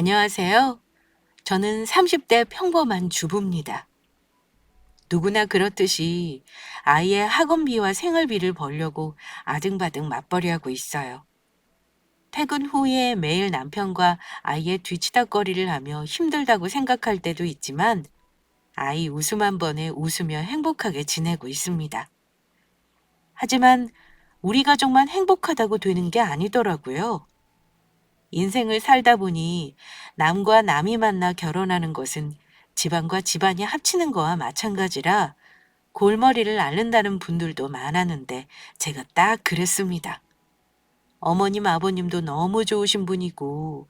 안녕하세요. 저는 30대 평범한 주부입니다. 누구나 그렇듯이 아이의 학원비와 생활비를 벌려고 아등바등 맞벌이하고 있어요. 퇴근 후에 매일 남편과 아이의 뒤치다꺼리를 하며 힘들다고 생각할 때도 있지만 아이 웃음 한 번에 웃으며 행복하게 지내고 있습니다. 하지만 우리 가족만 행복하다고 되는 게 아니더라고요. 인생을 살다 보니 남과 남이 만나 결혼하는 것은 집안과 집안이 합치는 거와 마찬가지라 골머리를 앓는다는 분들도 많았는데 제가 딱 그랬습니다. 어머님, 아버님도 너무 좋으신 분이고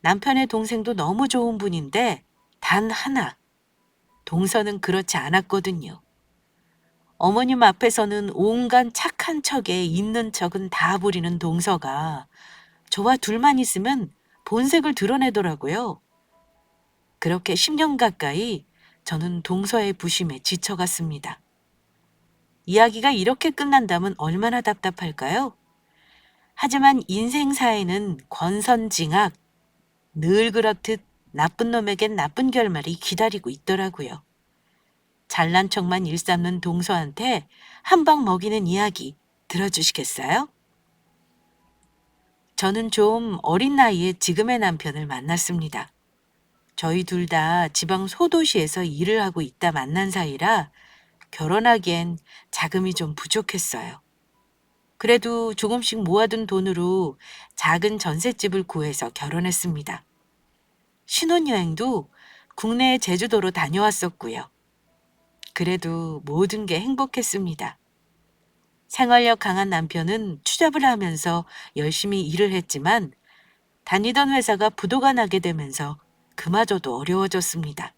남편의 동생도 너무 좋은 분인데 단 하나, 동서는 그렇지 않았거든요. 어머님 앞에서는 온갖 착한 척에 있는 척은 다 부리는 동서가 저와 둘만 있으면 본색을 드러내더라고요. 그렇게 10년 가까이 저는 동서의 부심에 지쳐갔습니다. 이야기가 이렇게 끝난다면 얼마나 답답할까요? 하지만 인생사에는 권선징악, 늘 그렇듯 나쁜 놈에겐 나쁜 결말이 기다리고 있더라고요. 잘난 척만 일삼는 동서한테 한 방 먹이는 이야기 들어주시겠어요? 저는 좀 어린 나이에 지금의 남편을 만났습니다. 저희 둘 다 지방 소도시에서 일을 하고 있다 만난 사이라 결혼하기엔 자금이 좀 부족했어요. 그래도 조금씩 모아둔 돈으로 작은 전셋집을 구해서 결혼했습니다. 신혼여행도 국내 제주도로 다녀왔었고요. 그래도 모든 게 행복했습니다. 생활력 강한 남편은 투잡을 하면서 열심히 일을 했지만 다니던 회사가 부도가 나게 되면서 그마저도 어려워졌습니다.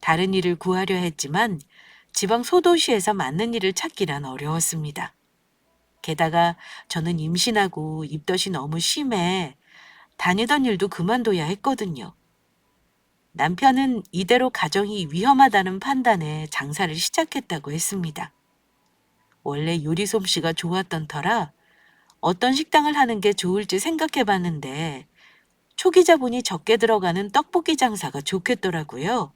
다른 일을 구하려 했지만 지방 소도시에서 맞는 일을 찾기란 어려웠습니다. 게다가 저는 임신하고 입덧이 너무 심해 다니던 일도 그만둬야 했거든요. 남편은 이대로 가정이 위험하다는 판단에 장사를 시작했다고 했습니다. 원래 요리 솜씨가 좋았던 터라 어떤 식당을 하는 게 좋을지 생각해 봤는데 초기 자본이 적게 들어가는 떡볶이 장사가 좋겠더라고요.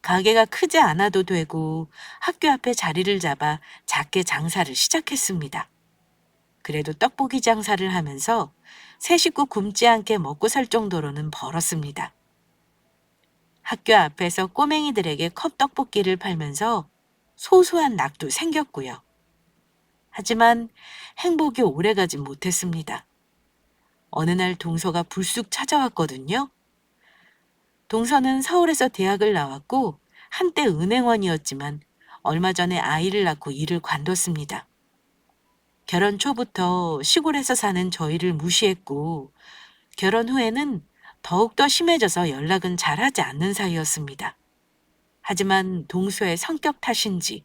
가게가 크지 않아도 되고 학교 앞에 자리를 잡아 작게 장사를 시작했습니다. 그래도 떡볶이 장사를 하면서 세 식구 굶지 않게 먹고 살 정도로는 벌었습니다. 학교 앞에서 꼬맹이들에게 컵떡볶이를 팔면서 소소한 낙도 생겼고요. 하지만 행복이 오래가지 못했습니다. 어느 날 동서가 불쑥 찾아왔거든요. 동서는 서울에서 대학을 나왔고 한때 은행원이었지만 얼마 전에 아이를 낳고 일을 관뒀습니다. 결혼 초부터 시골에서 사는 저희를 무시했고 결혼 후에는 더욱더 심해져서 연락은 잘하지 않는 사이였습니다. 하지만 동서의 성격 탓인지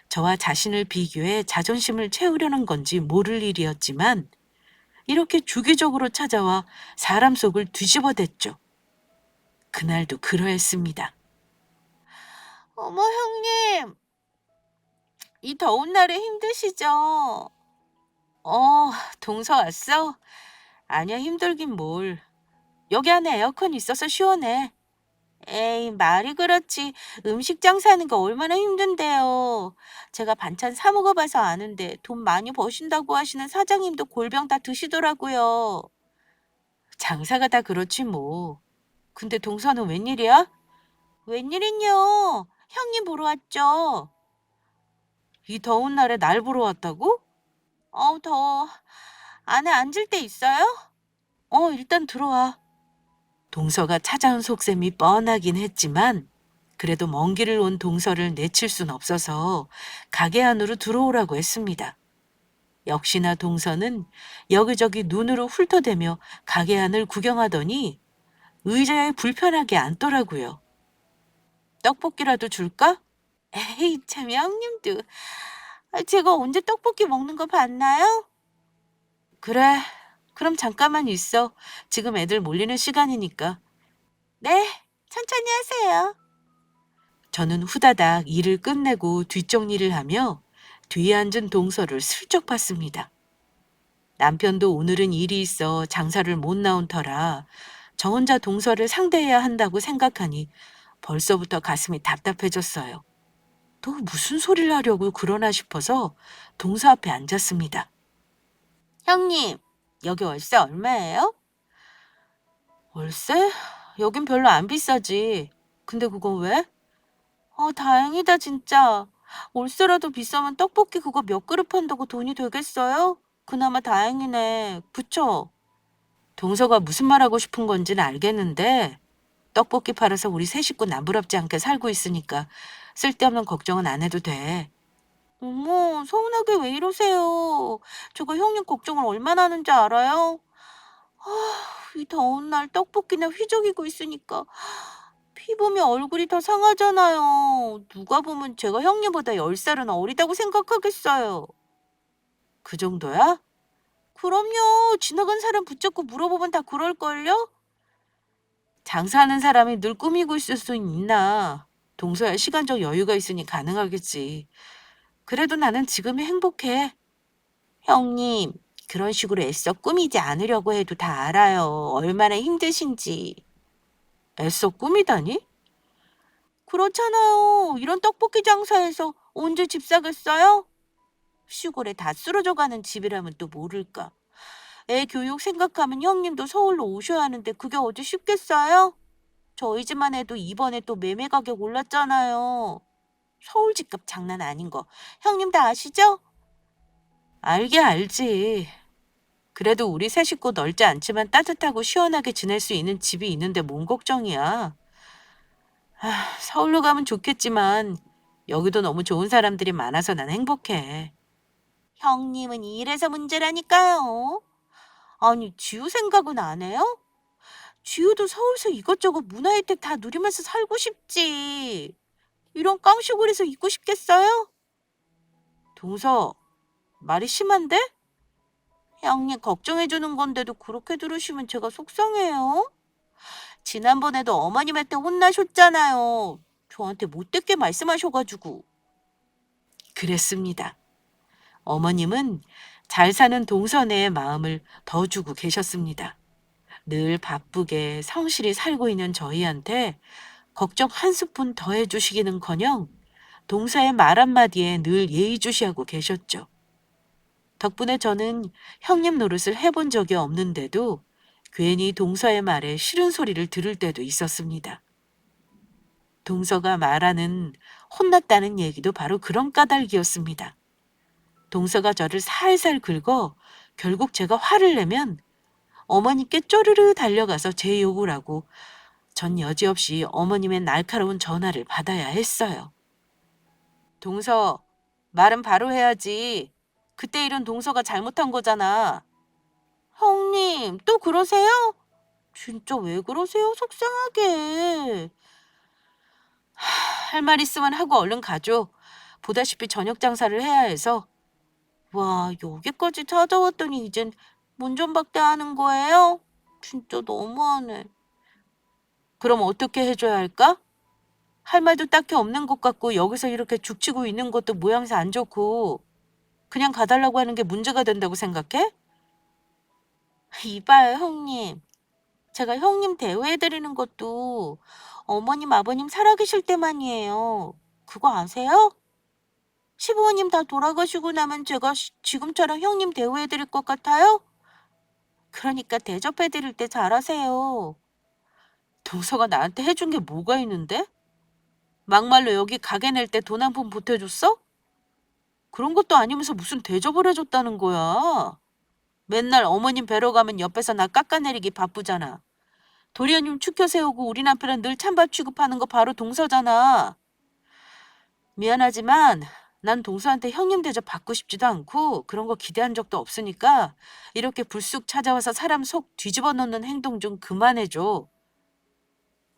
저와 자신을 비교해 자존심을 채우려는 건지 모를 일이었지만 이렇게 주기적으로 찾아와 사람 속을 뒤집어댔죠. 그날도 그러했습니다. 어머 형님, 이 더운 날에 힘드시죠? 어, 동서 왔어? 아니야, 힘들긴 뭘. 여기 안에 에어컨 있어서 시원해. 에이, 말이 그렇지. 음식 장사하는 거 얼마나 힘든데요. 제가 반찬 사 먹어봐서 아는데 돈 많이 버신다고 하시는 사장님도 골병 다 드시더라고요. 장사가 다 그렇지 뭐. 근데 동서는 웬일이야? 웬일은요? 형님 보러 왔죠. 이 더운 날에 날 보러 왔다고? 어우, 더워. 안에 앉을 데 있어요? 일단 들어와. 동서가 찾아온 속셈이 뻔하긴 했지만 그래도 먼 길을 온 동서를 내칠 순 없어서 가게 안으로 들어오라고 했습니다. 역시나 동서는 여기저기 눈으로 훑어대며 가게 안을 구경하더니 의자에 불편하게 앉더라고요. 떡볶이라도 줄까? 에이, 참 형님도. 제가 언제 떡볶이 먹는 거 봤나요? 그래, 그럼 잠깐만 있어. 지금 애들 몰리는 시간이니까. 네, 천천히 하세요. 저는 후다닥 일을 끝내고 뒷정리를 하며 뒤에 앉은 동서를 슬쩍 봤습니다. 남편도 오늘은 일이 있어 장사를 못 나온 터라 저 혼자 동서를 상대해야 한다고 생각하니 벌써부터 가슴이 답답해졌어요. 또 무슨 소리를 하려고 그러나 싶어서 동서 앞에 앉았습니다. 형님, 여기 월세 얼마예요? 월세? 여긴 별로 안 비싸지. 근데 그건 왜? 다행이다, 진짜. 월세라도 비싸면 떡볶이 그거 몇 그릇 판다고 돈이 되겠어요? 그나마 다행이네. 그쵸? 동서가 무슨 말하고 싶은 건지는 알겠는데, 떡볶이 팔아서 우리 세 식구 남부럽지 않게 살고 있으니까 쓸데없는 걱정은 안 해도 돼. 어머, 서운하게 왜 이러세요? 제가 형님 걱정을 얼마나 하는지 알아요? 이 더운 날 떡볶이나 휘저기고 있으니까 피부면 얼굴이 더 상하잖아요. 누가 보면 제가 형님보다 10살은 어리다고 생각하겠어요. 그 정도야? 그럼요. 지나간 사람 붙잡고 물어보면 다 그럴걸요? 장사하는 사람이 늘 꾸미고 있을 수 있나. 동서야 시간적 여유가 있으니 가능하겠지. 그래도 나는 지금이 행복해. 형님, 그런 식으로 애써 꾸미지 않으려고 해도 다 알아요. 얼마나 힘드신지. 애써 꾸미다니? 그렇잖아요. 이런 떡볶이 장사에서 언제 집 사겠어요? 시골에 다 쓰러져 가는 집이라면 또 모를까. 애 교육 생각하면 형님도 서울로 오셔야 하는데 그게 어디 쉽겠어요? 저희 집만 해도 이번에 또 매매 가격 올랐잖아요. 서울 집값 장난 아닌 거 형님 다 아시죠? 알게 알지. 그래도 우리 세 식구 넓지 않지만 따뜻하고 시원하게 지낼 수 있는 집이 있는데 뭔 걱정이야. 서울로 가면 좋겠지만 여기도 너무 좋은 사람들이 많아서 난 행복해. 형님은 이래서 문제라니까요. 아니, 지우 생각은 안 해요? 지우도 서울서 이것저것 문화 혜택 다 누리면서 살고 싶지. 이런 깡시골에서 있고 싶겠어요? 동서, 말이 심한데? 형님 걱정해주는 건데도 그렇게 들으시면 제가 속상해요. 지난번에도 어머님한테 혼나셨잖아요. 저한테 못되게 말씀하셔가지고. 그랬습니다. 어머님은 잘 사는 동선의 마음을 더 주고 계셨습니다. 늘 바쁘게 성실히 살고 있는 저희한테 걱정 한 스푼 더 해주시기는커녕 동서의 말 한마디에 늘 예의주시하고 계셨죠. 덕분에 저는 형님 노릇을 해본 적이 없는데도 괜히 동서의 말에 싫은 소리를 들을 때도 있었습니다. 동서가 말하는 혼났다는 얘기도 바로 그런 까닭이었습니다. 동서가 저를 살살 긁어 결국 제가 화를 내면 어머니께 쪼르르 달려가서 제 욕을 하고 전 여지없이 어머님의 날카로운 전화를 받아야 했어요. 동서, 말은 바로 해야지. 그때 일은 동서가 잘못한 거잖아. 형님, 또 그러세요? 진짜 왜 그러세요? 속상하게. 할 말 있으면 하고 얼른 가죠. 보다시피 저녁 장사를 해야 해서. 와, 여기까지 찾아왔더니 이젠 문전박대하는 거예요? 진짜 너무하네. 그럼 어떻게 해줘야 할까? 할 말도 딱히 없는 것 같고 여기서 이렇게 죽치고 있는 것도 모양새 안 좋고 그냥 가달라고 하는 게 문제가 된다고 생각해? 이봐요, 형님. 제가 형님 대우해드리는 것도 어머님, 아버님 살아계실 때만이에요. 그거 아세요? 시부모님 다 돌아가시고 나면 제가 지금처럼 형님 대우해드릴 것 같아요? 그러니까 대접해드릴 때 잘하세요. 동서가 나한테 해준 게 뭐가 있는데? 막말로 여기 가게 낼 때 돈 한 푼 보태줬어? 그런 것도 아니면서 무슨 대접을 해줬다는 거야. 맨날 어머님 뵈러 가면 옆에서 나 깎아내리기 바쁘잖아. 도련님 축혀 세우고 우리 남편은 늘 찬밥 취급하는 거 바로 동서잖아. 미안하지만 난 동서한테 형님 대접 받고 싶지도 않고 그런 거 기대한 적도 없으니까 이렇게 불쑥 찾아와서 사람 속 뒤집어 놓는 행동 좀 그만해줘.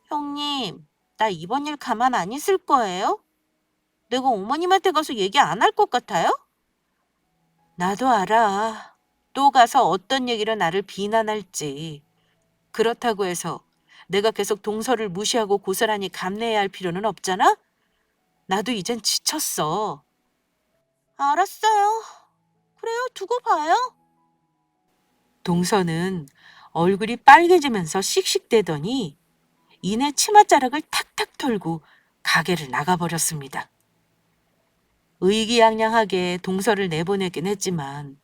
형님, 나 이번 일 가만 안 있을 거예요? 내가 어머님한테 가서 얘기 안 할 것 같아요? 나도 알아. 또 가서 어떤 얘기로 나를 비난할지. 그렇다고 해서 내가 계속 동서를 무시하고 고스란히 감내해야 할 필요는 없잖아? 나도 이젠 지쳤어. 알았어요. 그래요, 두고 봐요. 동서는 얼굴이 빨개지면서 씩씩대더니 이내 치맛자락을 탁탁 털고 가게를 나가버렸습니다. 의기양양하게 동서를 내보내긴 했지만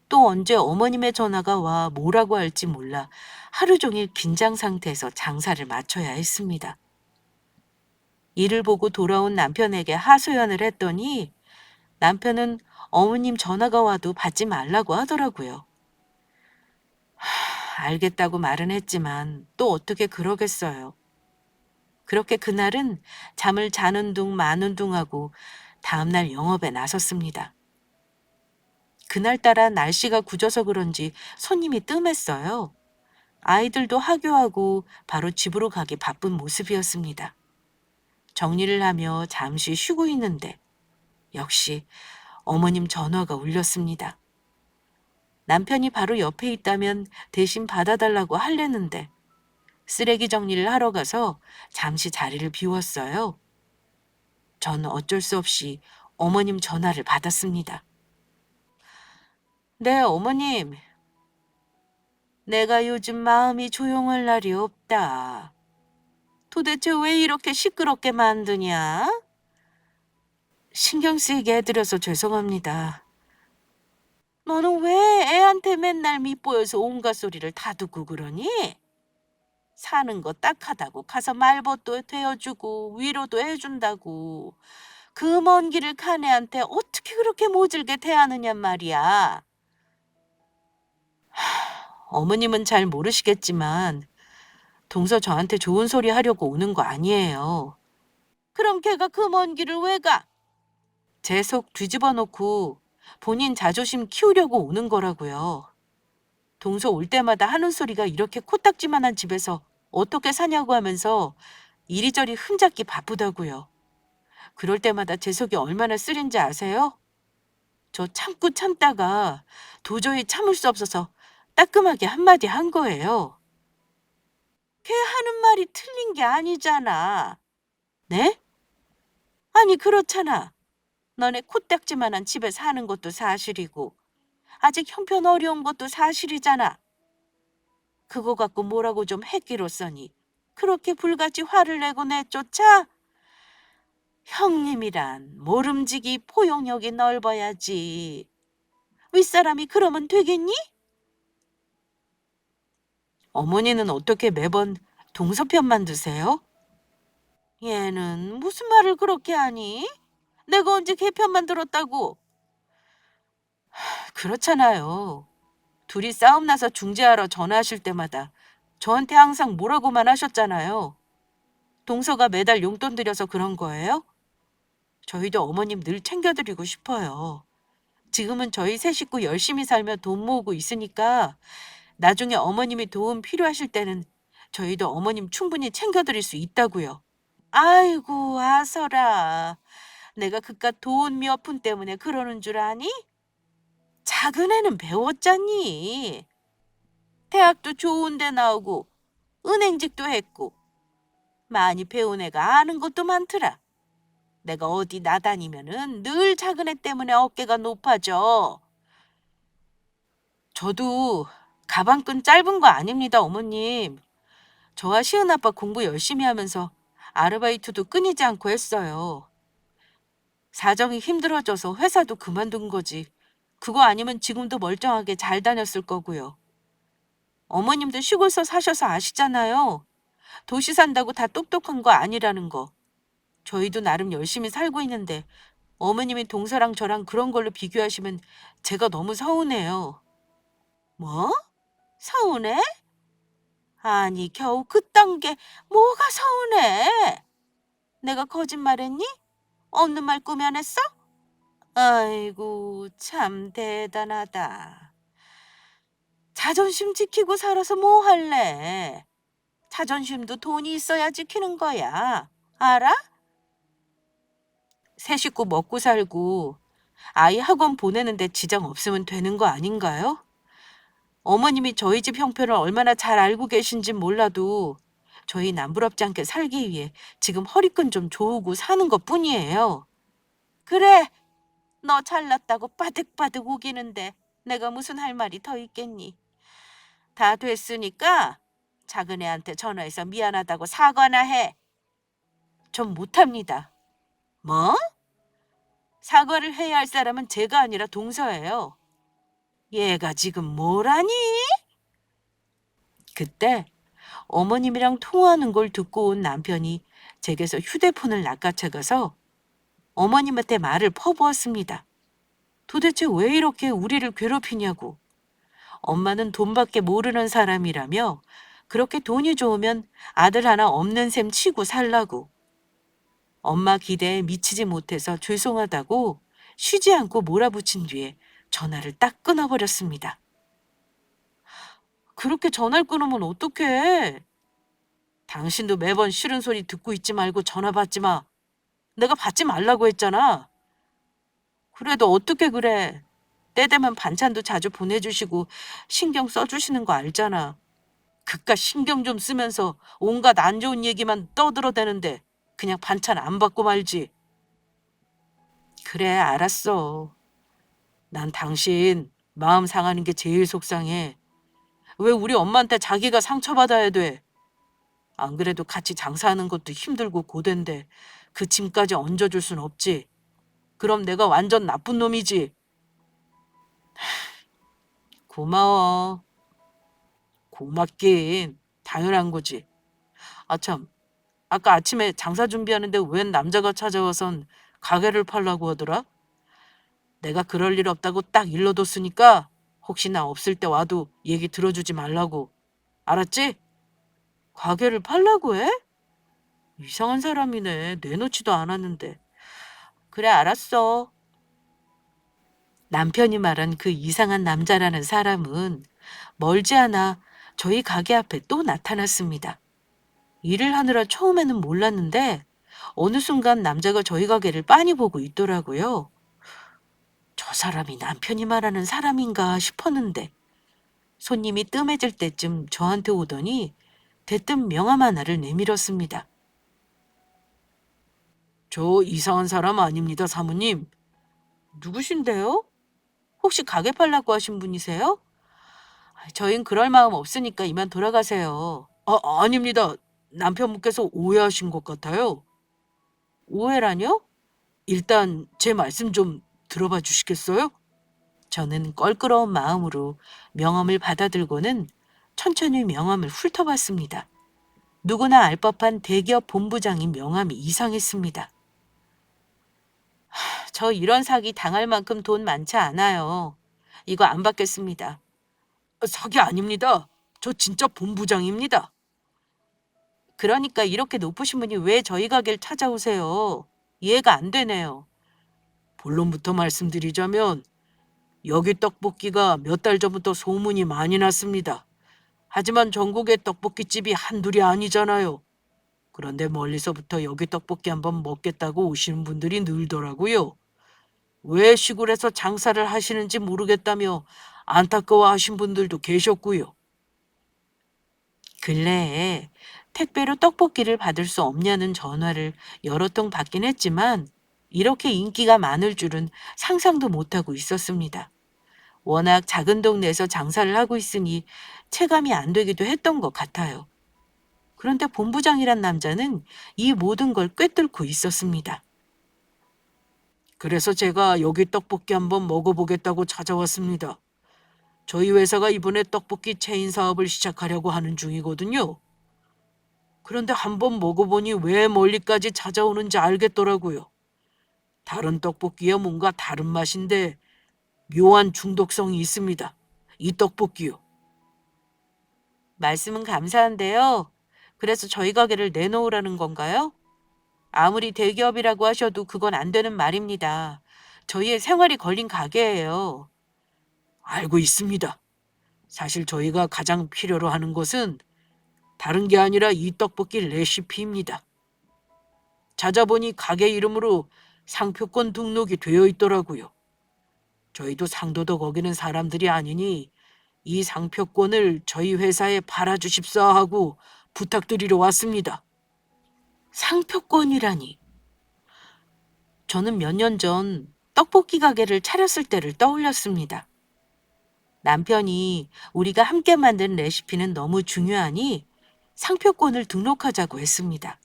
또 언제 어머님의 전화가 와 뭐라고 할지 몰라 하루 종일 긴장 상태에서 장사를 마쳐야 했습니다. 일을 보고 돌아온 남편에게 하소연을 했더니 남편은 어머님 전화가 와도 받지 말라고 하더라고요. 알겠다고 말은 했지만 또 어떻게 그러겠어요. 그렇게 그날은 잠을 자는 둥 마는 둥 하고 다음날 영업에 나섰습니다. 그날따라 날씨가 굳어서 그런지 손님이 뜸했어요. 아이들도 하교하고 바로 집으로 가기 바쁜 모습이었습니다. 정리를 하며 잠시 쉬고 있는데 역시 어머님 전화가 울렸습니다. 남편이 바로 옆에 있다면 대신 받아달라고 할랬는데 쓰레기 정리를 하러 가서 잠시 자리를 비웠어요. 저는 어쩔 수 없이 어머님 전화를 받았습니다. 네, 어머님. 내가 요즘 마음이 조용할 날이 없다. 도대체 왜 이렇게 시끄럽게 만드냐? 신경 쓰이게 해드려서 죄송합니다. 너는 왜 애한테 맨날 밉보여서 온갖 소리를 다 듣고 그러니? 사는 거 딱하다고 가서 말벗도 되어주고 위로도 해준다고. 그 먼 길을 간 애한테 어떻게 그렇게 모질게 대하느냔 말이야. 어머님은 잘 모르시겠지만 동서 저한테 좋은 소리 하려고 오는 거 아니에요. 그럼 걔가 그 먼 길을 왜 가? 제 속 뒤집어 놓고 본인 자존심 키우려고 오는 거라고요. 동서 올 때마다 하는 소리가 이렇게 코딱지만한 집에서 어떻게 사냐고 하면서 이리저리 흠잡기 바쁘다고요. 그럴 때마다 제 속이 얼마나 쓰린지 아세요? 저 참고 참다가 도저히 참을 수 없어서 따끔하게 한마디 한 거예요. 걔 하는 말이 틀린 게 아니잖아. 네? 아니 그렇잖아. 너네 코딱지만한 집에 사는 것도 사실이고 아직 형편 어려운 것도 사실이잖아. 그거 갖고 뭐라고 좀 했기로써니 그렇게 불같이 화를 내고 내쫓아? 형님이란 모름지기 포용력이 넓어야지. 윗사람이 그러면 되겠니? 어머니는 어떻게 매번 동서편만 드세요? 얘는 무슨 말을 그렇게 하니? 내가 언제 걔 편만 들었다고? 그렇잖아요. 둘이 싸움 나서 중재하러 전화하실 때마다 저한테 항상 뭐라고만 하셨잖아요. 동서가 매달 용돈 들여서 그런 거예요? 저희도 어머님 늘 챙겨드리고 싶어요. 지금은 저희 세 식구 열심히 살며 돈 모으고 있으니까 나중에 어머님이 도움 필요하실 때는 저희도 어머님 충분히 챙겨드릴 수 있다고요. 아이고, 아서라. 내가 그깟 돈 몇 푼 때문에 그러는 줄 아니? 작은 애는 배웠잖니. 대학도 좋은 데 나오고 은행직도 했고 많이 배운 애가 아는 것도 많더라. 내가 어디 나다니면은 늘 작은 애 때문에 어깨가 높아져. 저도 가방끈 짧은 거 아닙니다, 어머님. 저와 시은 아빠 공부 열심히 하면서 아르바이트도 끊이지 않고 했어요. 사정이 힘들어져서 회사도 그만둔 거지. 그거 아니면 지금도 멀쩡하게 잘 다녔을 거고요. 어머님도 시골서 사셔서 아시잖아요. 도시 산다고 다 똑똑한 거 아니라는 거. 저희도 나름 열심히 살고 있는데 어머님이 동서랑 저랑 그런 걸로 비교하시면 제가 너무 서운해요. 뭐? 서운해? 아니 겨우 그딴 게 뭐가 서운해? 내가 거짓말했니? 없는 말 꾸며냈어? 아이고 참 대단하다. 자존심 지키고 살아서 뭐 할래? 자존심도 돈이 있어야 지키는 거야. 알아? 세 식구 먹고 살고 아이 학원 보내는데 지장 없으면 되는 거 아닌가요? 어머님이 저희 집 형편을 얼마나 잘 알고 계신진 몰라도 저희 남부럽지 않게 살기 위해 지금 허리끈 좀 조우고 사는 것 뿐이에요. 그래, 너 잘났다고 바득바득 우기는데 내가 무슨 할 말이 더 있겠니? 다 됐으니까 작은 애한테 전화해서 미안하다고 사과나 해. 전 못합니다. 뭐? 사과를 해야 할 사람은 제가 아니라 동서예요. 얘가 지금 뭘 하니? 그때 어머님이랑 통화하는 걸 듣고 온 남편이 제게서 휴대폰을 낚아채가서 어머님한테 말을 퍼부었습니다. 도대체 왜 이렇게 우리를 괴롭히냐고. 엄마는 돈밖에 모르는 사람이라며 그렇게 돈이 좋으면 아들 하나 없는 셈 치고 살라고. 엄마 기대에 미치지 못해서 죄송하다고 쉬지 않고 몰아붙인 뒤에 전화를 딱 끊어버렸습니다. 그렇게 전화를 끊으면 어떡해? 당신도 매번 싫은 소리 듣고 있지 말고 전화 받지 마. 내가 받지 말라고 했잖아. 그래도 어떻게 그래? 때 되면 반찬도 자주 보내주시고 신경 써주시는 거 알잖아. 그깟 신경 좀 쓰면서 온갖 안 좋은 얘기만 떠들어대는데 그냥 반찬 안 받고 말지. 그래, 알았어. 난 당신 마음 상하는 게 제일 속상해. 왜 우리 엄마한테 자기가 상처받아야 돼? 안 그래도 같이 장사하는 것도 힘들고 고된데 그 짐까지 얹어줄 순 없지. 그럼 내가 완전 나쁜 놈이지. 고마워. 고맙긴 당연한 거지. 아 참, 아까 아침에 장사 준비하는데 웬 남자가 찾아와선 가게를 팔라고 하더라? 내가 그럴 일 없다고 딱 일러뒀으니까 혹시나 없을 때 와도 얘기 들어주지 말라고. 알았지? 가게를 팔라고 해? 이상한 사람이네. 내놓지도 않았는데. 그래, 알았어. 남편이 말한 그 이상한 남자라는 사람은 멀지 않아 저희 가게 앞에 또 나타났습니다. 일을 하느라 처음에는 몰랐는데 어느 순간 남자가 저희 가게를 빤히 보고 있더라고요. 저 사람이 남편이 말하는 사람인가 싶었는데 손님이 뜸해질 때쯤 저한테 오더니 대뜸 명함 하나를 내밀었습니다. 저 이상한 사람 아닙니다, 사모님. 누구신데요? 혹시 가게 팔라고 하신 분이세요? 저흰 그럴 마음 없으니까 이만 돌아가세요. 아닙니다. 남편분께서 오해하신 것 같아요. 오해라뇨? 일단 제 말씀 좀 들어봐 주시겠어요? 저는 껄끄러운 마음으로 명함을 받아들고는 천천히 명함을 훑어봤습니다. 누구나 알 법한 대기업 본부장인 명함이 이상했습니다. 저 이런 사기 당할 만큼 돈 많지 않아요. 이거 안 받겠습니다. 사기 아닙니다. 저 진짜 본부장입니다. 그러니까 이렇게 높으신 분이 왜 저희 가게를 찾아오세요? 이해가 안 되네요. 본론부터 말씀드리자면 여기 떡볶이가 몇 달 전부터 소문이 많이 났습니다. 하지만 전국의 떡볶이집이 한둘이 아니잖아요. 그런데 멀리서부터 여기 떡볶이 한번 먹겠다고 오시는 분들이 늘더라고요. 왜 시골에서 장사를 하시는지 모르겠다며 안타까워하신 분들도 계셨고요. 근래에 택배로 떡볶이를 받을 수 없냐는 전화를 여러 통 받긴 했지만 이렇게 인기가 많을 줄은 상상도 못하고 있었습니다. 워낙 작은 동네에서 장사를 하고 있으니 체감이 안 되기도 했던 것 같아요. 그런데 본부장이란 남자는 이 모든 걸 꿰뚫고 있었습니다. 그래서 제가 여기 떡볶이 한번 먹어보겠다고 찾아왔습니다. 저희 회사가 이번에 떡볶이 체인 사업을 시작하려고 하는 중이거든요. 그런데 한번 먹어보니 왜 멀리까지 찾아오는지 알겠더라고요. 다른 떡볶이와 뭔가 다른 맛인데 묘한 중독성이 있습니다. 이 떡볶이요. 말씀은 감사한데요. 그래서 저희 가게를 내놓으라는 건가요? 아무리 대기업이라고 하셔도 그건 안 되는 말입니다. 저희의 생활이 걸린 가게예요. 알고 있습니다. 사실 저희가 가장 필요로 하는 것은 다른 게 아니라 이 떡볶이 레시피입니다. 찾아보니 가게 이름으로 상표권 등록이 되어 있더라고요. 저희도 상도덕 어기는 사람들이 아니니 이 상표권을 저희 회사에 팔아주십사 하고 부탁드리러 왔습니다. 상표권이라니. 저는 몇 년 전 떡볶이 가게를 차렸을 때를 떠올렸습니다. 남편이 우리가 함께 만든 레시피는 너무 중요하니 상표권을 등록하자고 했습니다.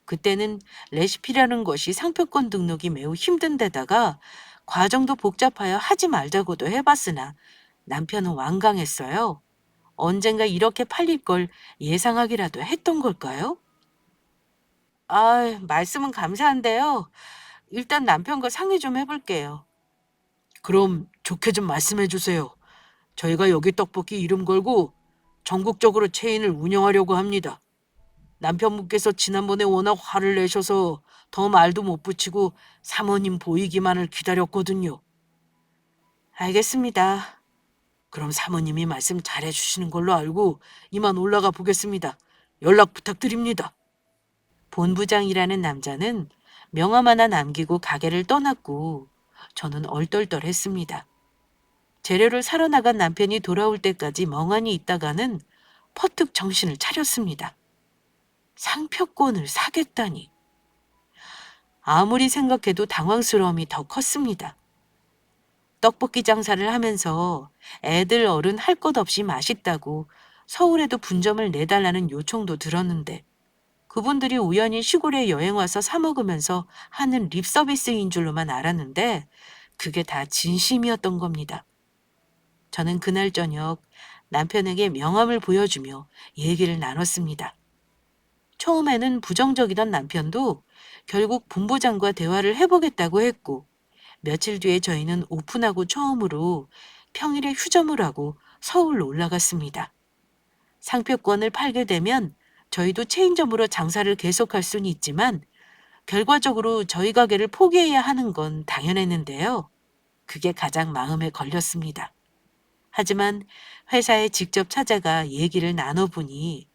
그때는 레시피라는 것이 상표권 등록이 매우 힘든 데다가 과정도 복잡하여 하지 말자고도 해봤으나 남편은 완강했어요. 언젠가 이렇게 팔릴 걸 예상하기라도 했던 걸까요? 말씀은 감사한데요. 일단 남편과 상의 좀 해볼게요. 그럼 좋게 좀 말씀해 주세요. 저희가 여기 떡볶이 이름 걸고 전국적으로 체인을 운영하려고 합니다. 남편분께서 지난번에 워낙 화를 내셔서 더 말도 못 붙이고 사모님 보이기만을 기다렸거든요. 알겠습니다. 그럼 사모님이 말씀 잘해 주시는 걸로 알고 이만 올라가 보겠습니다. 연락 부탁드립니다. 본부장이라는 남자는 명함 하나 남기고 가게를 떠났고 저는 얼떨떨했습니다. 재료를 사러 나간 남편이 돌아올 때까지 멍하니 있다가는 퍼뜩 정신을 차렸습니다. 상표권을 사겠다니. 아무리 생각해도 당황스러움이 더 컸습니다. 떡볶이 장사를 하면서 애들 어른 할 것 없이 맛있다고 서울에도 분점을 내달라는 요청도 들었는데 그분들이 우연히 시골에 여행 와서 사 먹으면서 하는 립 서비스인 줄로만 알았는데 그게 다 진심이었던 겁니다. 저는 그날 저녁 남편에게 명함을 보여주며 얘기를 나눴습니다. 처음에는 부정적이던 남편도 결국 본부장과 대화를 해보겠다고 했고 며칠 뒤에 저희는 오픈하고 처음으로 평일에 휴점을 하고 서울로 올라갔습니다. 상표권을 팔게 되면 저희도 체인점으로 장사를 계속할 수는 있지만 결과적으로 저희 가게를 포기해야 하는 건 당연했는데요. 그게 가장 마음에 걸렸습니다. 하지만 회사에 직접 찾아가 얘기를 나눠보니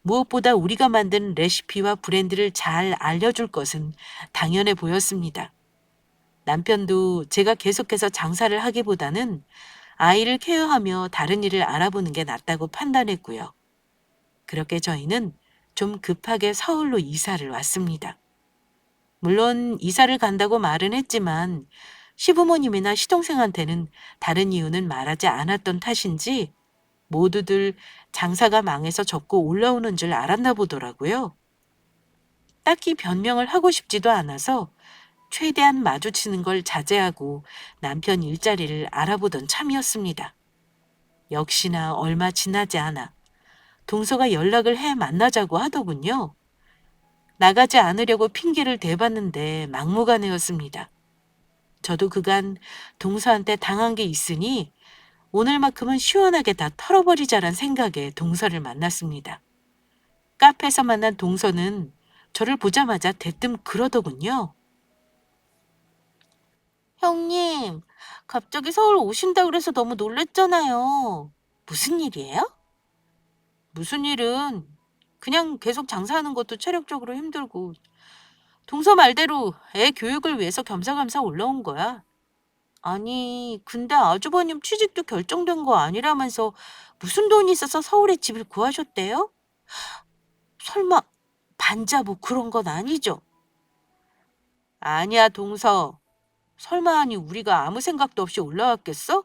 무엇보다 우리가 만든 레시피와 브랜드를 잘 알려줄 것은 당연해 보였습니다. 남편도 제가 계속해서 장사를 하기보다는 아이를 케어하며 다른 일을 알아보는 게 낫다고 판단했고요. 그렇게 저희는 좀 급하게 서울로 이사를 왔습니다. 물론 이사를 간다고 말은 했지만 시부모님이나 시동생한테는 다른 이유는 말하지 않았던 탓인지 모두들 장사가 망해서 접고 올라오는 줄 알았나 보더라고요. 딱히 변명을 하고 싶지도 않아서 최대한 마주치는 걸 자제하고 남편 일자리를 알아보던 참이었습니다. 역시나 얼마 지나지 않아 동서가 연락을 해 만나자고 하더군요. 나가지 않으려고 핑계를 대봤는데 막무가내였습니다. 저도 그간 동서한테 당한 게 있으니 오늘만큼은 시원하게 다 털어버리자란 생각에 동서를 만났습니다. 카페에서 만난 동서는 저를 보자마자 대뜸 그러더군요. 형님, 갑자기 서울 오신다 그래서 너무 놀랬잖아요. 무슨 일이에요? 무슨 일은 그냥 계속 장사하는 것도 체력적으로 힘들고 동서 말대로 애 교육을 위해서 겸사겸사 올라온 거야. 아니, 근데 아주버님 취직도 결정된 거 아니라면서 무슨 돈이 있어서 서울에 집을 구하셨대요? 설마 반자 뭐 그런 건 아니죠? 아니야, 동서. 설마 하니 우리가 아무 생각도 없이 올라왔겠어?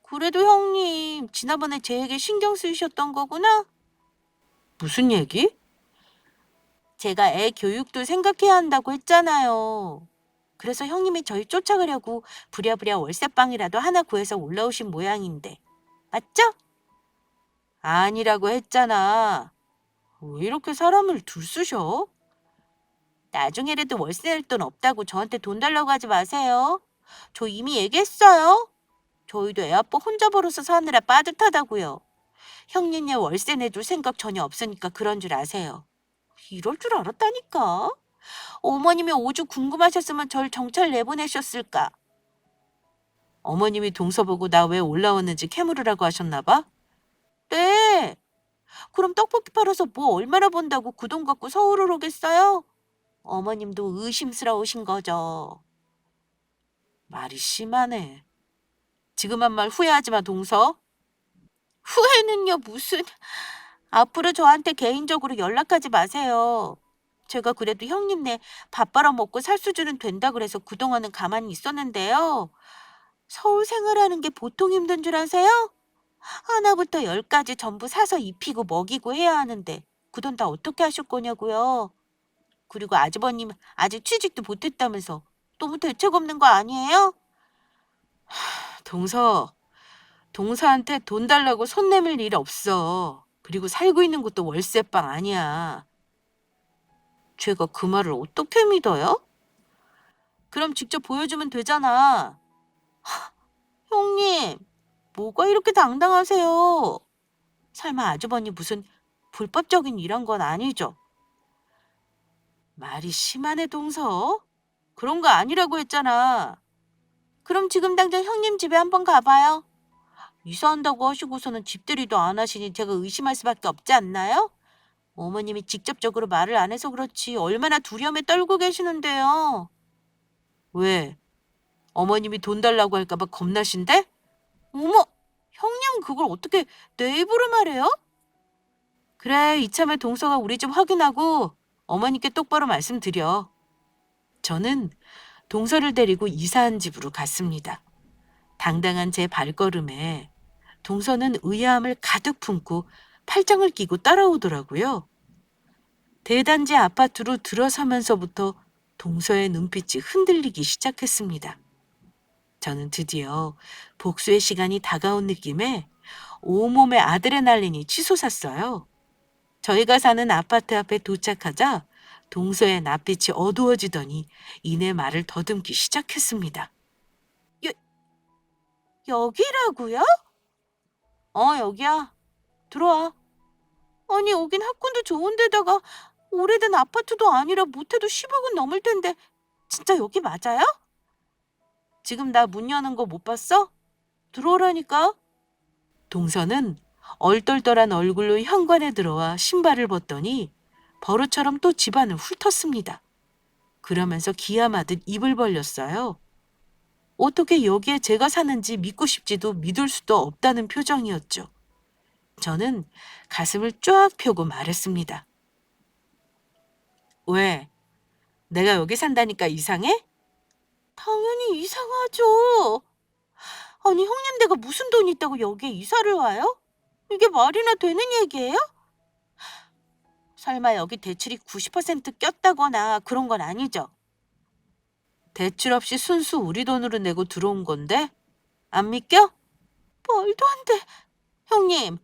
그래도 형님, 지난번에 제 얘기 신경 쓰이셨던 거구나? 무슨 얘기? 제가 애 교육도 생각해야 한다고 했잖아요. 그래서 형님이 저희 쫓아가려고 부랴부랴 월세방이라도 하나 구해서 올라오신 모양인데. 맞죠? 아니라고 했잖아. 왜 이렇게 사람을 들쑤셔? 나중에라도 월세 낼 돈 없다고 저한테 돈 달라고 하지 마세요. 저 이미 얘기했어요. 저희도 애 아빠 혼자 벌어서 사느라 빠듯하다고요. 형님네 월세 내줄 생각 전혀 없으니까 그런 줄 아세요. 이럴 줄 알았다니까. 어머님이 오죽 궁금하셨으면 절 경찰 내보내셨을까. 어머님이 동서 보고 나 왜 올라왔는지 캐물으라고 하셨나 봐? 네. 그럼 떡볶이 팔아서 뭐 얼마나 번다고 그 돈 갖고 서울을 오겠어요? 어머님도 의심스러우신 거죠. 말이 심하네. 지금 한 말 후회하지 마, 동서. 후회는요, 무슨. 앞으로 저한테 개인적으로 연락하지 마세요. 제가 그래도 형님네 밥 벌어먹고 살 수준은 된다 그래서 그동안은 가만히 있었는데요. 서울 생활하는 게 보통 힘든 줄 아세요? 하나부터 열까지 전부 사서 입히고 먹이고 해야 하는데 그 돈 다 어떻게 하실 거냐고요. 그리고 아주버님 아직 취직도 못했다면서 너무 대책 없는 거 아니에요? 동서, 동서한테 돈 달라고 손 내밀 일 없어. 그리고 살고 있는 곳도 월세방 아니야. 제가 그 말을 어떻게 믿어요? 그럼 직접 보여주면 되잖아. 형님, 뭐가 이렇게 당당하세요? 설마 아주버니 무슨 불법적인 일한 건 아니죠? 말이 심하네, 동서. 그런 거 아니라고 했잖아. 그럼 지금 당장 형님 집에 한번 가봐요. 이사한다고 하시고서는 집들이도 안 하시니 제가 의심할 수밖에 없지 않나요? 어머님이 직접적으로 말을 안 해서 그렇지 얼마나 두려움에 떨고 계시는데요. 왜? 어머님이 돈 달라고 할까 봐 겁나신데? 어머, 형님은 그걸 어떻게 내 입으로 말해요? 그래, 이참에 동서가 우리 집 확인하고 어머니께 똑바로 말씀드려. 저는 동서를 데리고 이사한 집으로 갔습니다. 당당한 제 발걸음에 동서는 의아함을 가득 품고 팔짱을 끼고 따라오더라고요. 대단지 아파트로 들어서면서부터 동서의 눈빛이 흔들리기 시작했습니다. 저는 드디어 복수의 시간이 다가온 느낌에 온몸에 아드레날린이 치솟았어요. 저희가 사는 아파트 앞에 도착하자 동서의 낯빛이 어두워지더니 이내 말을 더듬기 시작했습니다. 여, 여기라고요? 여기야. 들어와. 아니, 여긴 학군도 좋은 데다가 오래된 아파트도 아니라 못해도 10억은 넘을 텐데 진짜 여기 맞아요? 지금 나 문 여는 거 못 봤어? 들어오라니까. 동서는 얼떨떨한 얼굴로 현관에 들어와 신발을 벗더니 버릇처럼 또 집안을 훑었습니다. 그러면서 기함하듯 입을 벌렸어요. 어떻게 여기에 제가 사는지 믿고 싶지도 믿을 수도 없다는 표정이었죠. 저는 가슴을 쫙 펴고 말했습니다. 왜? 내가 여기 산다니까 이상해? 당연히 이상하죠. 아니, 형님 댁가 무슨 돈이 있다고 여기에 이사를 와요? 이게 말이나 되는 얘기예요? 설마 여기 대출이 90% 꼈다거나 그런 건 아니죠? 대출 없이 순수 우리 돈으로 내고 들어온 건데? 안 믿겨? 말도 안 돼. 형님,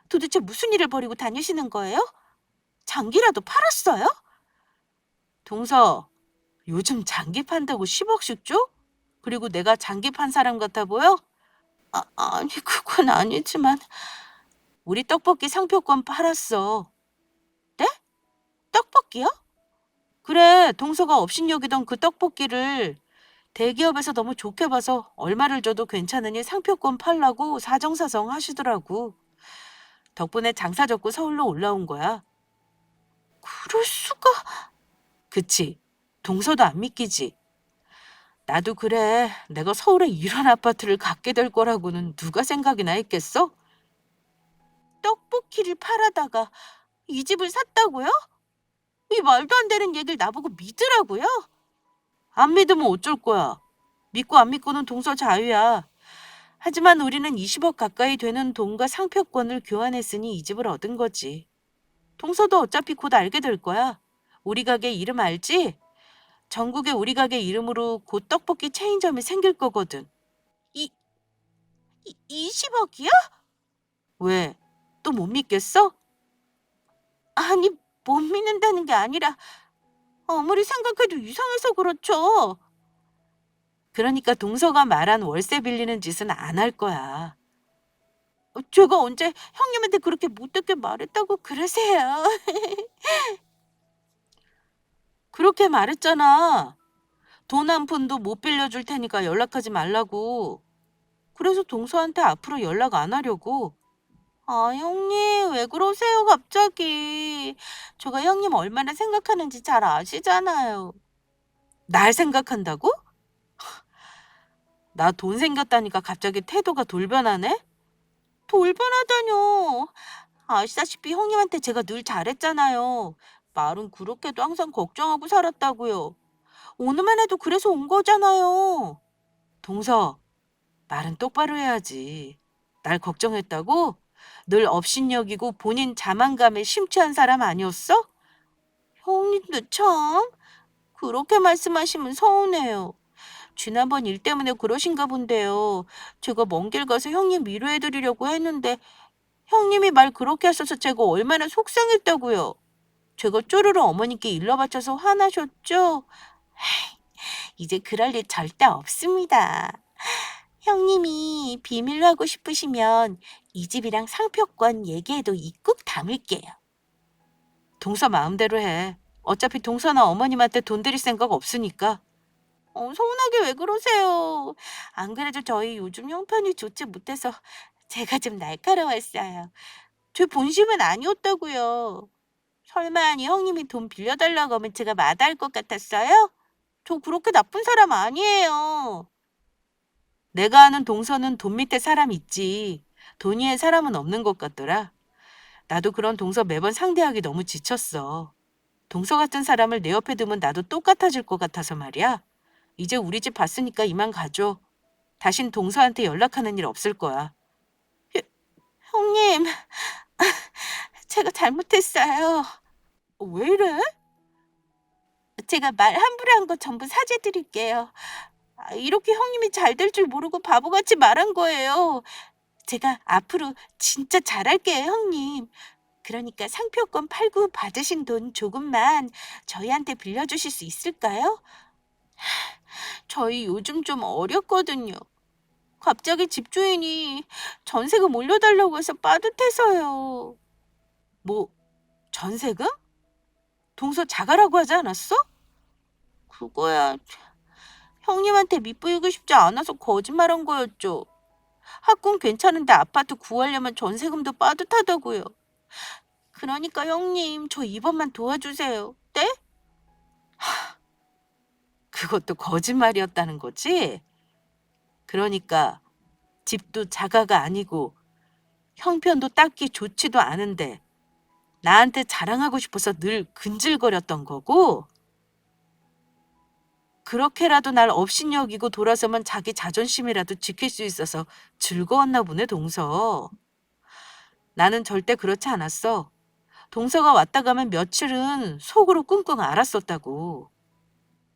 도대체 무슨 일을 벌이고 다니시는 거예요? 장기라도 팔았어요? 동서, 요즘 장기 판다고 10억씩 줘? 그리고 내가 장기 판 사람 같아 보여? 아니, 그건 아니지만 우리 떡볶이 상표권 팔았어. 네? 떡볶이요? 그래, 동서가 업신여기던 그 떡볶이를 대기업에서 너무 좋게 봐서 얼마를 줘도 괜찮으니 상표권 팔라고 사정사정 하시더라고. 덕분에 장사 접고 서울로 올라온 거야. 그럴 수가. 그치? 동서도 안 믿기지? 나도 그래. 내가 서울에 이런 아파트를 갖게 될 거라고는 누가 생각이나 했겠어? 떡볶이를 팔아다가 이 집을 샀다고요? 이 말도 안 되는 얘기를 나보고 믿으라고요? 안 믿으면 어쩔 거야. 믿고 안 믿고는 동서 자유야. 하지만 우리는 20억 가까이 되는 돈과 상표권을 교환했으니 이 집을 얻은 거지. 동서도 어차피 곧 알게 될 거야. 우리 가게 이름 알지? 전국에 우리 가게 이름으로 곧 떡볶이 체인점이 생길 거거든. 이, 20억이요? 왜? 또 못 믿겠어? 아니, 못 믿는다는 게 아니라 아무리 생각해도 이상해서 그렇죠. 그러니까 동서가 말한 월세 빌리는 짓은 안 할 거야. 제가 언제 형님한테 그렇게 못되게 말했다고 그러세요? 그렇게 말했잖아. 돈 한 푼도 못 빌려줄 테니까 연락하지 말라고. 그래서 동서한테 앞으로 연락 안 하려고. 아, 형님, 왜 그러세요, 갑자기? 제가 형님 얼마나 생각하는지 잘 아시잖아요. 날 생각한다고? 나 돈 생겼다니까 갑자기 태도가 돌변하네? 돌변하다뇨. 아시다시피 형님한테 제가 늘 잘했잖아요. 말은 그렇게도 항상 걱정하고 살았다고요. 오늘만 해도 그래서 온 거잖아요. 동서, 말은 똑바로 해야지. 날 걱정했다고? 늘 업신여기고 본인 자만감에 심취한 사람 아니었어? 형님도 참 그렇게 말씀하시면 서운해요. 지난번 일 때문에 그러신가 본데요. 제가 먼 길 가서 형님 위로해드리려고 했는데 형님이 말 그렇게 하셔서 제가 얼마나 속상했다고요. 제가 쪼르르 어머니께 일러 바쳐서 화나셨죠? 이제 그럴 일 절대 없습니다. 형님이 비밀로 하고 싶으시면 이 집이랑 상표권 얘기해도 입국 담을게요. 동서 마음대로 해. 어차피 동서나 어머님한테 돈 드릴 생각 없으니까. 서운하게 왜 그러세요? 안 그래도 저희 요즘 형편이 좋지 못해서 제가 좀 날카로웠어요. 제 본심은 아니었다고요. 설마 형님이 돈 빌려달라고 하면 제가 마다할 것 같았어요? 저 그렇게 나쁜 사람 아니에요. 내가 아는 동서는 돈 밑에 사람 있지. 돈 위에 사람은 없는 것 같더라. 나도 그런 동서 매번 상대하기 너무 지쳤어. 동서 같은 사람을 내 옆에 두면 나도 똑같아질 것 같아서 말이야. 이제 우리 집 봤으니까 이만 가줘. 다신 동서한테 연락하는 일 없을 거야. 형님, 제가 잘못했어요. 왜 이래? 제가 말 함부로 한 거 전부 사죄드릴게요. 이렇게 형님이 잘 될 줄 모르고 바보같이 말한 거예요. 제가 앞으로 진짜 잘할게요, 형님. 그러니까 상표권 팔고 받으신 돈 조금만 저희한테 빌려주실 수 있을까요? 저희 요즘 좀 어렵거든요. 갑자기 집주인이 전세금 올려달라고 해서 빠듯해서요. 뭐, 전세금? 동서 자가라고 하지 않았어? 그거야, 형님한테 밑보이고 싶지 않아서 거짓말한 거였죠. 학군 괜찮은데 아파트 구하려면 전세금도 빠듯하다고요. 그러니까 형님, 저 이번만 도와주세요. 네? 그것도 거짓말이었다는 거지? 그러니까 집도 자가가 아니고 형편도 딱히 좋지도 않은데 나한테 자랑하고 싶어서 늘 근질거렸던 거고 그렇게라도 날 업신여기고 돌아서면 자기 자존심이라도 지킬 수 있어서 즐거웠나 보네, 동서. 나는 절대 그렇지 않았어. 동서가 왔다 가면 며칠은 속으로 끙끙 앓았었다고.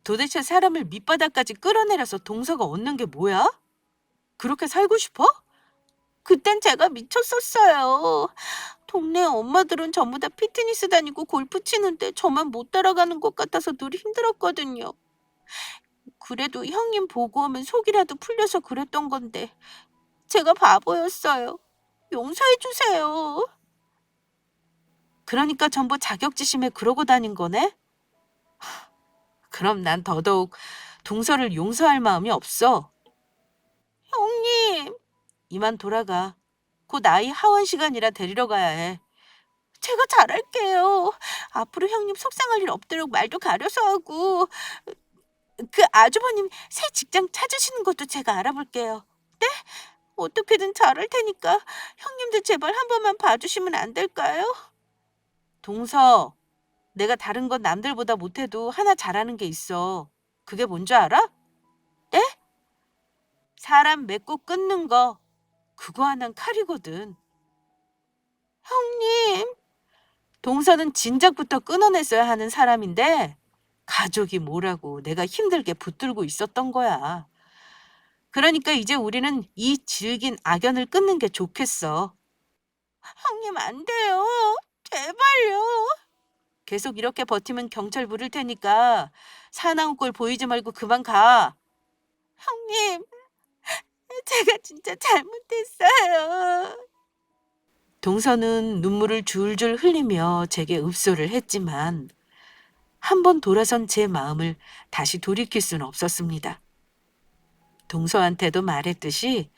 도대체 사람을 밑바닥까지 끌어내려서 동서가 얻는 게 뭐야? 그렇게 살고 싶어? 그땐 제가 미쳤었어요. 동네 엄마들은 전부 다 피트니스 다니고 골프 치는데 저만 못 따라가는 것 같아서 늘 힘들었거든요. 그래도 형님 보고 오면 속이라도 풀려서 그랬던 건데 제가 바보였어요. 용서해 주세요. 그러니까 전부 자격지심에 그러고 다닌 거네? 그럼 난 더더욱 동서를 용서할 마음이 없어. 형님, 이만 돌아가. 곧 아이 하원 시간이라 데리러 가야 해. 제가 잘할게요. 앞으로 형님 속상할 일 없도록 말도 가려서 하고 그 아주버님 새 직장 찾으시는 것도 제가 알아볼게요. 네? 어떻게든 잘할 테니까 형님들 제발 한 번만 봐주시면 안 될까요? 동서, 내가 다른 건 남들보다 못해도 하나 잘하는 게 있어. 그게 뭔지 알아? 네? 사람 맺고 끊는 거. 그거 하나는 칼이거든. 형님, 동서는 진작부터 끊어냈어야 하는 사람인데 가족이 뭐라고 내가 힘들게 붙들고 있었던 거야. 그러니까 이제 우리는 이 질긴 악연을 끊는 게 좋겠어. 형님 안 돼요. 제발요. 계속 이렇게 버티면 경찰 부를 테니까 사나운 꼴 보이지 말고 그만 가. 형님, 제가 진짜 잘못했어요. 동서는 눈물을 줄줄 흘리며 제게 읍소를 했지만 한 번 돌아선 제 마음을 다시 돌이킬 수는 없었습니다. 동서한테도 말했듯이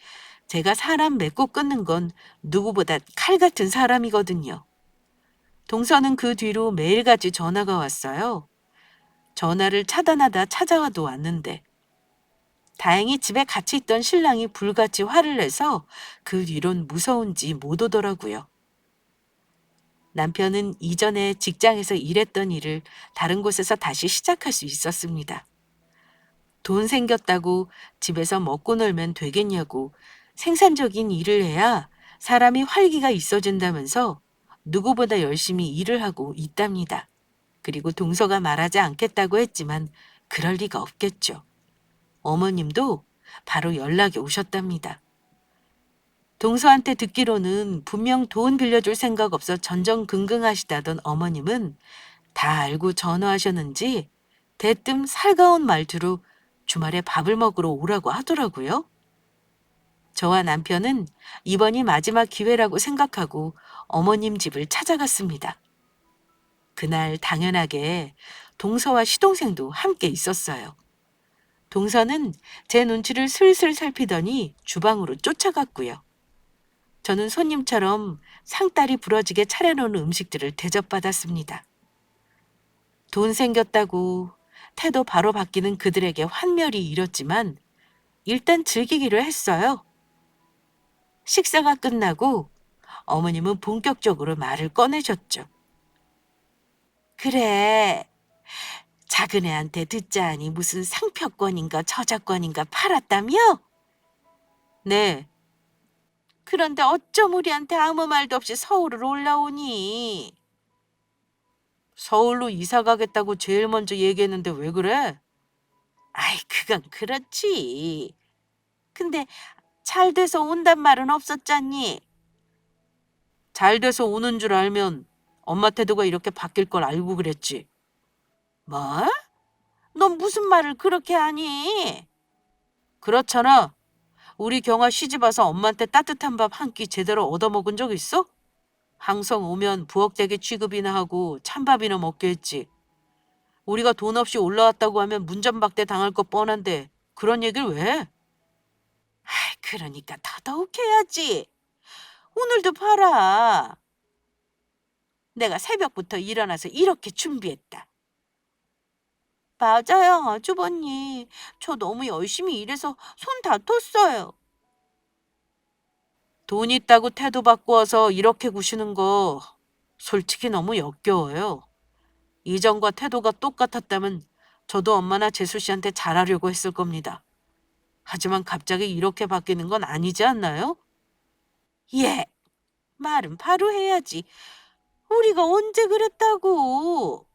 제가 사람 맺고 끊는 건 누구보다 칼 같은 사람이거든요. 동서는 그 뒤로 매일같이 전화가 왔어요. 전화를 차단하다 찾아와도 왔는데 다행히 집에 같이 있던 신랑이 불같이 화를 내서 그 뒤론 무서운지 못 오더라고요. 남편은 이전에 직장에서 일했던 일을 다른 곳에서 다시 시작할 수 있었습니다. 돈 생겼다고 집에서 먹고 놀면 되겠냐고 생산적인 일을 해야 사람이 활기가 있어진다면서 누구보다 열심히 일을 하고 있답니다. 그리고 동서가 말하지 않겠다고 했지만 그럴 리가 없겠죠. 어머님도 바로 연락이 오셨답니다. 동서한테 듣기로는 분명 돈 빌려줄 생각 없어 전전긍긍하시다던 어머님은 다 알고 전화하셨는지 대뜸 살가운 말투로 주말에 밥을 먹으러 오라고 하더라고요. 저와 남편은 이번이 마지막 기회라고 생각하고 어머님 집을 찾아갔습니다. 그날 당연하게 동서와 시동생도 함께 있었어요. 동서는 제 눈치를 슬슬 살피더니 주방으로 쫓아갔고요. 저는 손님처럼 상다리 부러지게 차려놓은 음식들을 대접받았습니다. 돈 생겼다고 태도 바로 바뀌는 그들에게 환멸이 일었지만 일단 즐기기로 했어요. 식사가 끝나고 어머님은 본격적으로 말을 꺼내셨죠. 그래, 작은 애한테 듣자 하니 무슨 상표권인가 저작권인가 팔았다며? 네. 그런데 어쩜 우리한테 아무 말도 없이 서울을 올라오니? 서울로 이사 가겠다고 제일 먼저 얘기했는데 왜 그래? 아이, 그건 그렇지. 근데 잘 돼서 온단 말은 없었잖니? 잘 돼서 오는 줄 알면 엄마 태도가 이렇게 바뀔 걸 알고 그랬지. 뭐? 넌 무슨 말을 그렇게 하니? 그렇잖아. 우리 경아 시집 와서 엄마한테 따뜻한 밥 한 끼 제대로 얻어먹은 적 있어? 항상 오면 부엌대기 취급이나 하고 찬밥이나 먹게 했지. 우리가 돈 없이 올라왔다고 하면 문전박대 당할 거 뻔한데 그런 얘기를 왜 해? 그러니까 더더욱 해야지. 오늘도 봐라. 내가 새벽부터 일어나서 이렇게 준비했다. 맞아요, 아주버님. 저 너무 열심히 일해서 손 다퉜어요. 돈 있다고 태도 바꾸어서 이렇게 구시는 거 솔직히 너무 역겨워요. 이전과 태도가 똑같았다면 저도 엄마나 재수 씨한테 잘하려고 했을 겁니다. 하지만 갑자기 이렇게 바뀌는 건 아니지 않나요? 예, 말은 바로 해야지. 우리가 언제 그랬다고.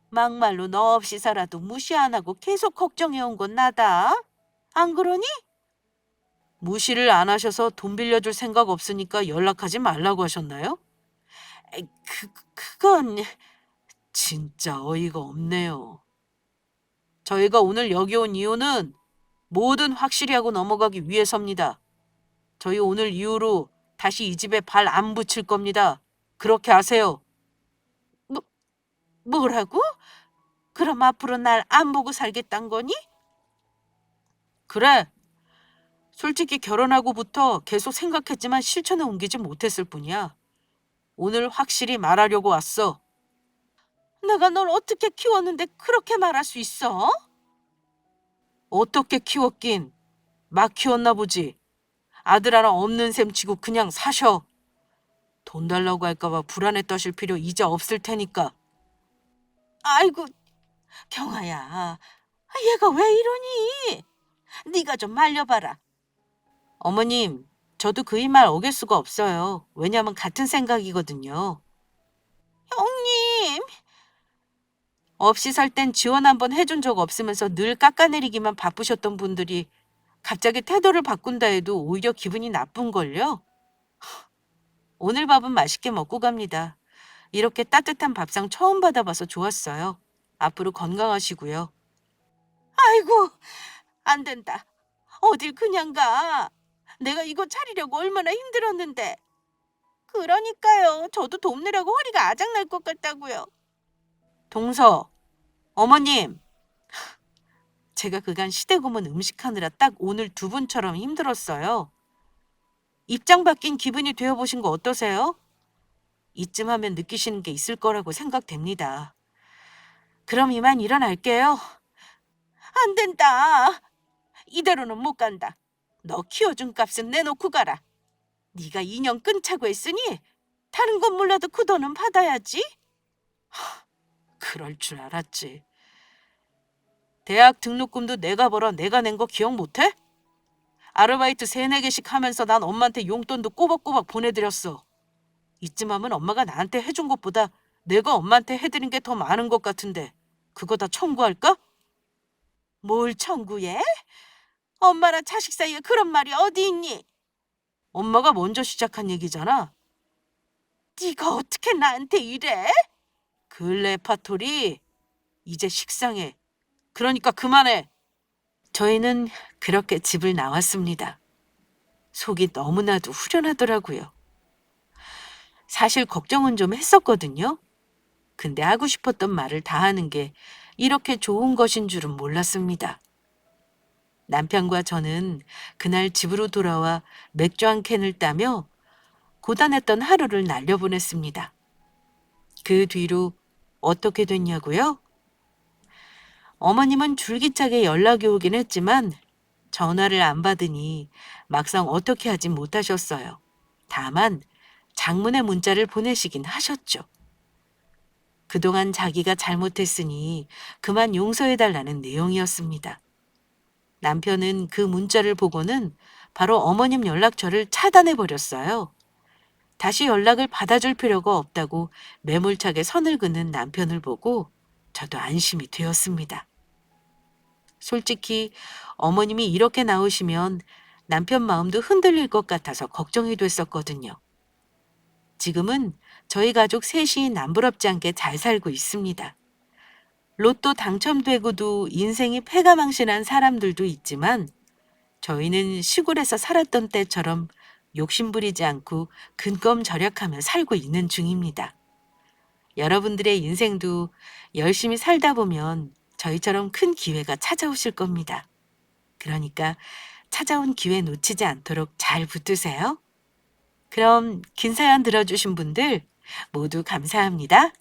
막말로 너 없이 살아도 무시 안 하고 계속 걱정해온 건 나다. 안 그러니? 무시를 안 하셔서 돈 빌려줄 생각 없으니까 연락하지 말라고 하셨나요? 그건 진짜 어이가 없네요. 저희가 오늘 여기 온 이유는 뭐든 확실히 하고 넘어가기 위해서입니다. 저희 오늘 이후로 다시 이 집에 발 안 붙일 겁니다. 그렇게 아세요. 뭐, 뭐라고? 그럼 앞으로 날 안 보고 살겠단 거니? 그래. 솔직히 결혼하고부터 계속 생각했지만 실천에 옮기지 못했을 뿐이야. 오늘 확실히 말하려고 왔어. 내가 널 어떻게 키웠는데 그렇게 말할 수 있어? 어떻게 키웠긴? 막 키웠나 보지. 아들 하나 없는 셈 치고 그냥 사셔. 돈 달라고 할까봐 불안에 떠실 필요 이제 없을 테니까. 아이고, 경아야. 얘가 왜 이러니? 네가 좀 말려봐라. 어머님, 저도 그이 말 어길 수가 없어요. 왜냐면 같은 생각이거든요. 형님! 없이 살 땐 지원 한번 해준 적 없으면서 늘 깎아내리기만 바쁘셨던 분들이 갑자기 태도를 바꾼다 해도 오히려 기분이 나쁜걸요? 오늘 밥은 맛있게 먹고 갑니다. 이렇게 따뜻한 밥상 처음 받아봐서 좋았어요. 앞으로 건강하시고요. 아이고, 안 된다. 어딜 그냥 가. 내가 이거 차리려고 얼마나 힘들었는데. 그러니까요. 저도 돕느라고 허리가 아작날 것 같다고요. 동서, 어머님. 제가 그간 시대고문 음식하느라 딱 오늘 두 분처럼 힘들었어요. 입장 바뀐 기분이 되어보신 거 어떠세요? 이쯤 하면 느끼시는 게 있을 거라고 생각됩니다. 그럼 이만 일어날게요. 안 된다. 이대로는 못 간다. 너 키워준 값은 내놓고 가라. 네가 2년 끊자고 했으니 다른 건 몰라도 그 돈은 받아야지. 그럴 줄 알았지. 대학 등록금도 내가 벌어 내가 낸 거 기억 못해? 아르바이트 세네 개씩 하면서 난 엄마한테 용돈도 꼬박꼬박 보내드렸어. 이쯤 하면 엄마가 나한테 해준 것보다 내가 엄마한테 해드린 게 더 많은 것 같은데 그거 다 청구할까? 뭘 청구해? 엄마랑 자식 사이에 그런 말이 어디 있니? 엄마가 먼저 시작한 얘기잖아. 네가 어떻게 나한테 이래? 근래 파토리, 이제 식상해. 그러니까 그만해. 저희는 그렇게 집을 나왔습니다. 속이 너무나도 후련하더라고요. 사실 걱정은 좀 했었거든요. 근데 하고 싶었던 말을 다 하는 게 이렇게 좋은 것인 줄은 몰랐습니다. 남편과 저는 그날 집으로 돌아와 맥주 한 캔을 따며 고단했던 하루를 날려보냈습니다. 그 뒤로 어떻게 됐냐고요? 어머님은 줄기차게 연락이 오긴 했지만 전화를 안 받으니 막상 어떻게 하진 못하셨어요. 다만 장문의 문자를 보내시긴 하셨죠. 그동안 자기가 잘못했으니 그만 용서해달라는 내용이었습니다. 남편은 그 문자를 보고는 바로 어머님 연락처를 차단해버렸어요. 다시 연락을 받아줄 필요가 없다고 매몰차게 선을 그는 남편을 보고 저도 안심이 되었습니다. 솔직히 어머님이 이렇게 나오시면 남편 마음도 흔들릴 것 같아서 걱정이 됐었거든요. 지금은 저희 가족 셋이 남부럽지 않게 잘 살고 있습니다. 로또 당첨되고도 인생이 패가망신한 사람들도 있지만 저희는 시골에서 살았던 때처럼 욕심부리지 않고 근검절약하며 살고 있는 중입니다. 여러분들의 인생도 열심히 살다 보면 저희처럼 큰 기회가 찾아오실 겁니다. 그러니까 찾아온 기회 놓치지 않도록 잘 붙드세요. 그럼 긴 사연 들어주신 분들 모두 감사합니다.